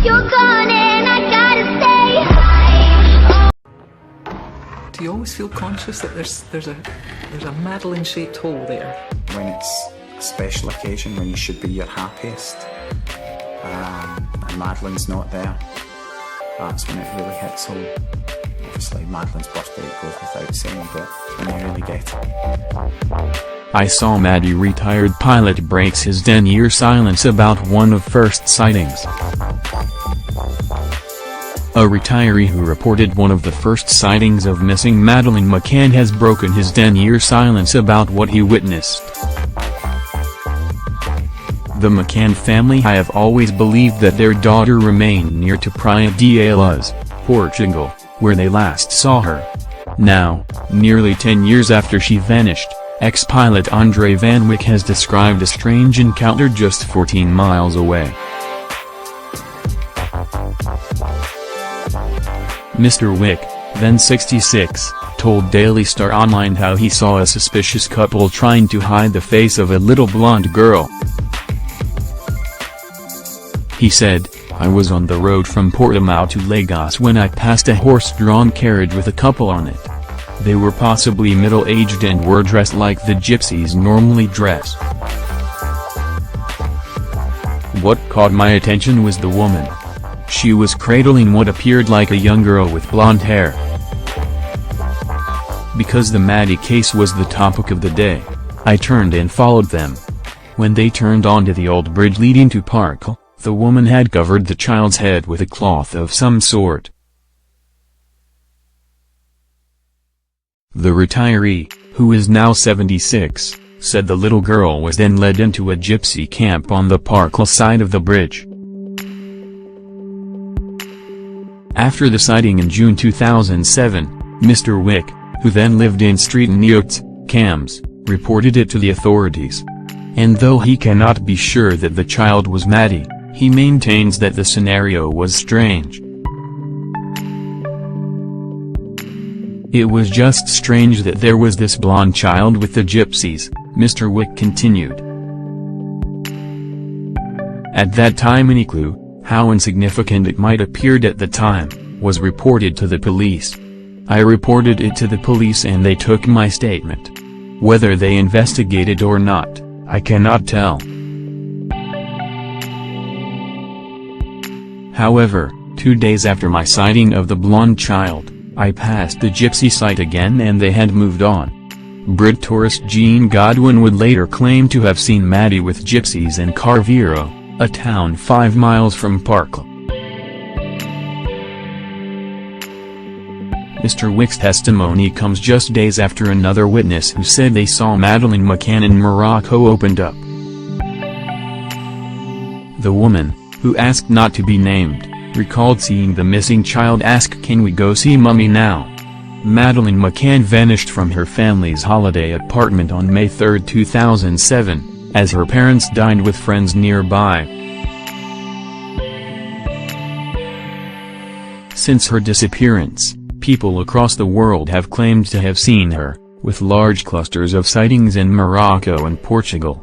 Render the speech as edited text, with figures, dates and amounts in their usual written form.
You're gone and I gotta stay. Do you always feel conscious that there's a Madeline-shaped hole there? When it's a special occasion, when you should be your happiest, and Madeline's not there, that's when it really hits home. Obviously, Madeline's birthday goes without saying, but when you really get it. I saw Maddie Retired pilot breaks his 10-year silence about one of first sightings. A retiree who reported one of the first sightings of missing Madeleine McCann has broken his 10-year silence about what he witnessed. The McCann family have always believed that their daughter remained near to Praia de Alas, Portugal, where they last saw her. Now, nearly 10 years after she vanished, ex-pilot Andre Van Wyck has described a strange encounter just 14 miles away. Mr. Wyck, then 66, told Daily Star Online how he saw a suspicious couple trying to hide the face of a little blonde girl. He said, "I was on the road from Portimao to Lagos when I passed a horse-drawn carriage with a couple on it. They were possibly middle-aged and were dressed like the gypsies normally dress. What caught my attention was the woman. She was cradling what appeared like a young girl with blonde hair. Because the Maddie case was the topic of the day, I turned and followed them. When they turned onto the old bridge leading to Parkle, the woman had covered the child's head with a cloth of some sort." The retiree, who is now 76, said the little girl was then led into a gypsy camp on the Parkle side of the bridge. After the sighting in June 2007, Mr. Wyck, who then lived in Street Neots, Cams, reported it to the authorities. And though he cannot be sure that the child was Maddie, he maintains that the scenario was strange. "It was just strange that there was this blonde child with the gypsies," Mr. Wyck continued. At that time any clue, how insignificant it might appeared at the time, was reported to the police. I reported it to the police and they took my statement. Whether they investigated or not, I cannot tell. However, 2 days after my sighting of the blonde child, I passed the gypsy site again and they had moved on. Brit tourist Jean Godwin would later claim to have seen Maddie with gypsies in Carviro, a town 5 miles from Parkle. Mr. Wyck's testimony comes just days after another witness who said they saw Madeleine McCann in Morocco opened up. The woman, who asked not to be named, recalled seeing the missing child ask, "Can we go see Mummy now?" Madeleine McCann vanished from her family's holiday apartment on May 3, 2007, as her parents dined with friends nearby. Since her disappearance, people across the world have claimed to have seen her, with large clusters of sightings in Morocco and Portugal.